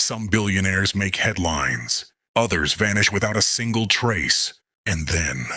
Some billionaires make headlines, others vanish without a single trace. And then,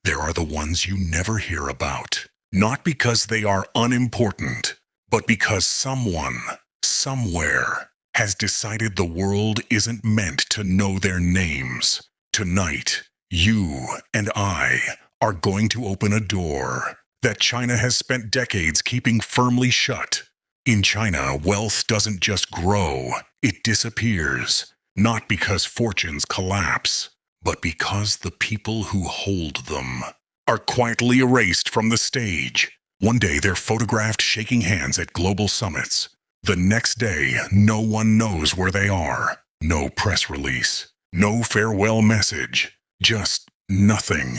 there are the ones you never hear about. Not because they are unimportant, but because someone, somewhere, has decided the world isn't meant to know their names. Tonight, you and I are going to open a door that China has spent decades keeping firmly shut. In China, wealth doesn't just grow, it disappears. Not because fortunes collapse, but because the people who hold them are quietly erased from the stage. One day they're photographed shaking hands at global summits. The next day, no one knows where they are. No press release, no farewell message, just nothing.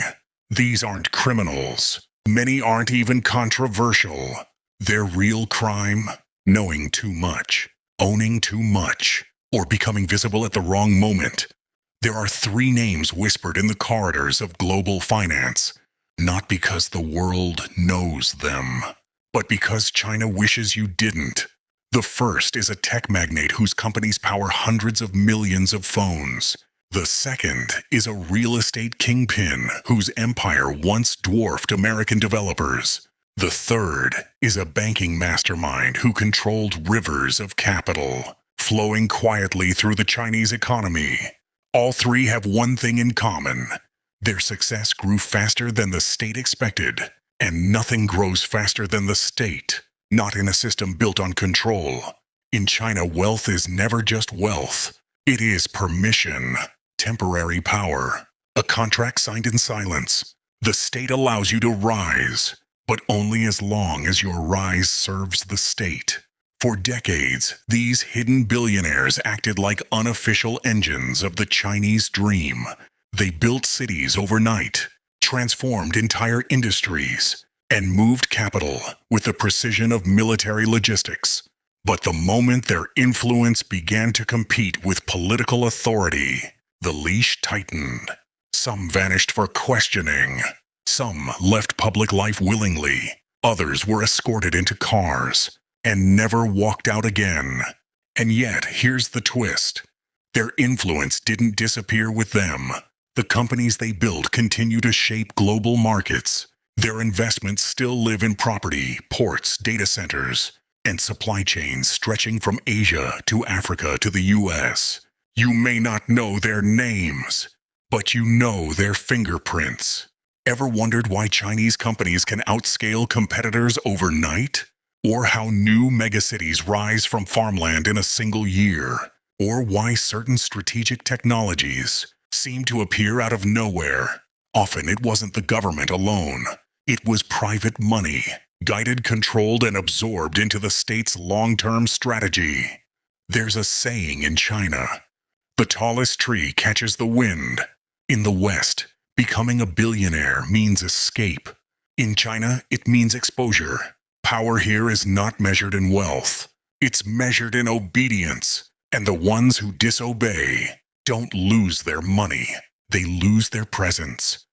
These aren't criminals. Many aren't even controversial. Their real crime? Knowing too much, owning too much, or becoming visible at the wrong moment. There are 3 names whispered in the corridors of global finance, not because the world knows them, but because China wishes you didn't. The first is a tech magnate whose companies power hundreds of millions of phones. The second is a real estate kingpin whose empire once dwarfed American developers. The third is a banking mastermind who controlled rivers of capital, flowing quietly through the Chinese economy. All 3 have one thing in common. Their success grew faster than the state expected, and nothing grows faster than the state, not in a system built on control. In China, wealth is never just wealth. It is permission, temporary power, a contract signed in silence. The state allows you to rise, but only as long as your rise serves the state. For decades, these hidden billionaires acted like unofficial engines of the Chinese dream. They built cities overnight, transformed entire industries, and moved capital with the precision of military logistics. But the moment their influence began to compete with political authority, the leash tightened. Some vanished for questioning. Some left public life willingly. Others were escorted into cars and never walked out again. And yet, here's the twist. Their influence didn't disappear with them. The companies they built continue to shape global markets. Their investments still live in property, ports, data centers, and supply chains stretching from Asia to Africa to the US. You may not know their names, but you know their fingerprints. Ever wondered why Chinese companies can outscale competitors overnight? Or how new megacities rise from farmland in a single year? Or why certain strategic technologies seem to appear out of nowhere? Often it wasn't the government alone. It was private money, guided, controlled, and absorbed into the state's long-term strategy. There's a saying in China: the tallest tree catches the wind. In the West, becoming a billionaire means escape. In China, it means exposure. Power here is not measured in wealth. It's measured in obedience. And the ones who disobey don't lose their money. They lose their presence.